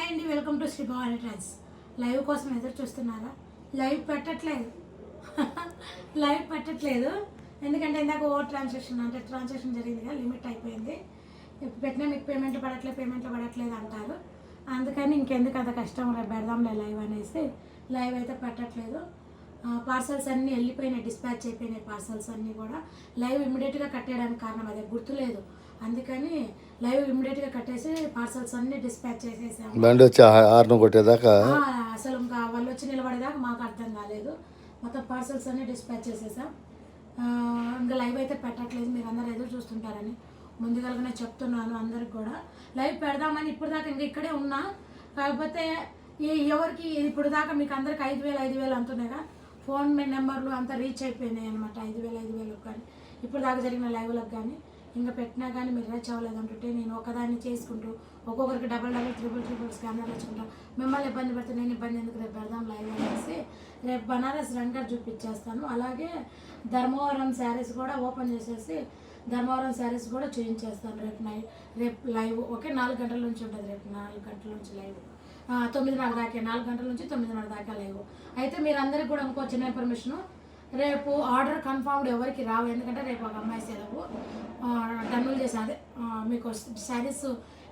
అండి, welcome to Shri Bhavani trans. Live కోసం ఎదురు చూస్తున్నారా? లైవ్ పెట్టట్లేదు ఎందుకంటే ఇందాక ట్రాన్సాక్షన్ జరిగింది కదా, లిమిట్ అయిపోయింది. ఇప్పుడు పెట్టినా మీకు పేమెంట్లు పడట్లేదు అంటారు. అందుకని ఇంకెందుకు అంత కష్టం, రేపు పెడదాంలే లైవ్ అనేసి లైవ్ అయితే పెట్టట్లేదు. పార్సల్స్ అన్నీ వెళ్ళిపోయినాయి, డిస్పాచ్ అయిపోయినాయి పార్సల్స్ అన్నీ కూడా. లైవ్ ఇమ్మీడియట్గా కట్టేయడానికి కారణం అదే, గుర్తులేదు. అందుకని లైవ్ ఇమ్మీడియట్గా కట్టేసి పార్సల్స్ అన్నీ డిస్పాచ్ చేసేసాము. బండి వచ్చి హార్న్ కొట్టేదాకా అసలు ఇంకా వాళ్ళు వచ్చి నిలబడేదాకా మాకు అర్థం కాలేదు. మొత్తం పార్సల్స్ అన్నీ డిస్పాచ్ చేసేసాం. ఇంకా లైవ్ అయితే పెట్టట్లేదు, మీరు అందరూ ఎదురు చూస్తుంటారని ముందుగానే చెప్తున్నాను అందరికి కూడా. లైవ్ పెడదామని ఇప్పుడు దాకా ఇంకా ఇక్కడే ఉన్నా, కాకపోతే ఎవరికి ఇప్పుడు దాకా మీకు అందరికి 5,000 అంటున్నాయిగా, ఫోన్ నెంబర్లు అంతా రీచ్ అయిపోయినాయి అనమాట. 5,000 కానీ ఇప్పుడు దాకా జరిగిన లైవ్లకు కానీ ఇంకా పెట్టినా కానీ మీరు రీచ్ అవ్వలేదు అంటుంటే నేను ఒకదాన్ని చేసుకుంటూ ఒక్కొక్కరికి డబల్ ట్రిపుల్ స్కానర్లు వచ్చుకుంటా మిమ్మల్ని ఇబ్బంది పెడితే నేను ఇబ్బంది ఎందుకు, రేపు పెడదాం లైవ్ అనేసి రేపు బనారస్ రంగర్ చూపించేస్తాను. అలాగే ధర్మవరం శారీస్ కూడా ఓపెన్ చేసేసి ధర్మవరం శారీస్ కూడా చూపించేస్తాను రేపు లైవ్. ఓకే, 4 గంటల నుంచి ఉంటుంది, రేపు 4 గంటల నుంచి లైవ్. 9:30 దాకా, 4 గంటల నుంచి 9:30 దాకా లైవ్. అయితే మీరు అందరికి కూడా ఇంకో చిన్న ఇన్ఫర్మేషను, రేపు ఆర్డర్ కన్ఫర్మ్డ్ ఎవరికి రావు, ఎందుకంటే రేపు ఒక అమ్మాయి సెలవు డన్నులు చేసే అదే మీకు శారీస్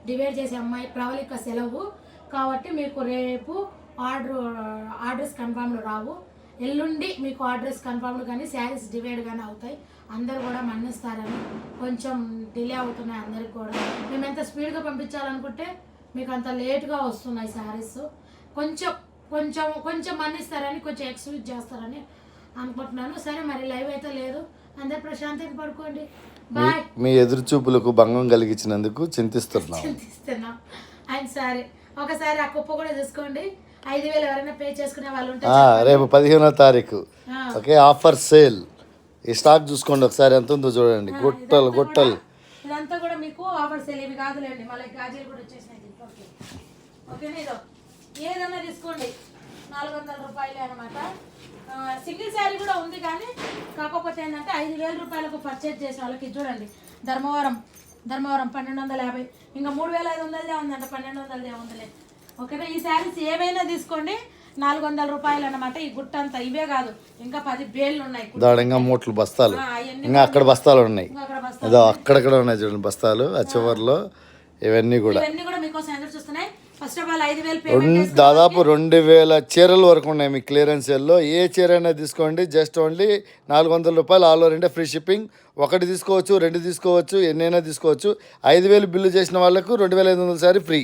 డివైడ్ చేసే అమ్మాయి ప్రవళిక సెలవు కాబట్టి మీకు రేపు ఆర్డర్స్ కన్ఫర్మ్డ్ రావు. ఎల్లుండి మీకు ఆర్డర్స్ కన్ఫర్మ్డ్ కానీ శారీస్ డివైడ్ కానీ అవుతాయి. అందరు కూడా మన్నిస్తారని కొంచెం డిలే అవుతున్నాయి అందరికి కూడా. మేము ఎంత స్పీడ్గా పంపించాలనుకుంటే మీకు అంత లేట్గా వస్తున్నాయి శారీస్. కొంచెం మన్నిస్తారని, కొంచెం ఎక్స్క్యూజ్ చేస్తారని అనుకుంటున్నాను. సరే, మరి లైవ్ అయితే లేదు, అందరు ప్రశాంతంగా పడుకోండి. బాయ్. మీ ఎదురు చూపులకు భంగం కలిగించినందుకు చింతిస్తున్నాం. అండ్ సరే, ఒకసారి ఆ కుప్ప కూడా చూసుకోండి. 5,000 ఎవరైనా పే చేసుకునే వాళ్ళు ఉంటే రేపు 15వ తారీఖు ఓకే, ఆఫర్ సేల్. ఈ స్టాక్ చూసుకోండి ఒకసారి, ఎంత ఉందో చూడండి. గుట్టలు ఇదంతా కూడా మీకు ఆఫర్ సేల్. ఇవి కాదులేండి, మళ్ళీ గాజీలు కూడా వచ్చేసినాయి. ఓకేనా, ఇదో ఏదన్నా తీసుకోండి, 400 రూపాయలే అనమాట. సింగిల్ శారీ కూడా ఉంది కానీ కాకపోతే ఏంటంటే 5,000 రూపాయలకు పర్చేజ్ చేసే వాళ్ళకి చూడండి, ధర్మవరం 1250, ఇంకా 3,500 ఉందంట, 1,200 ఉందిలే. ఓకేనా, ఈ శారీస్ ఏవైనా తీసుకోండి, 400 రూపాయలు అనమాట. ఈ గుట్ట అంతా ఇవే కాదు, ఇంకా 10 బేళ్ళు ఉన్నాయి, ఇంకా మూటలు బస్తాలు, ఇంకా అక్కడ బస్తాలు ఉన్నాయి, అక్కడక్కడ ఉన్నాయి చూడండి బస్తాలు ఆ చివర్లో. ఇవన్నీ కూడా మీకోసం ఎదురు చూస్తున్నాయి. ఫస్ట్ ఆఫ్ ఆల్ 5,000 దాదాపు 2,000 చీరల వరకు ఉన్నాయి మీ క్లియరెన్స్ సేల్లో. ఏ చీర అయినా తీసుకోండి, జస్ట్ ఓన్లీ 400 రూపాయలు, all over India free shipping. 1 తీసుకోవచ్చు, 2 తీసుకోవచ్చు, ఎన్నైనా తీసుకోవచ్చు. 5,000 బిల్లు చేసిన వాళ్ళకు 2,500 సారీ ఫ్రీ.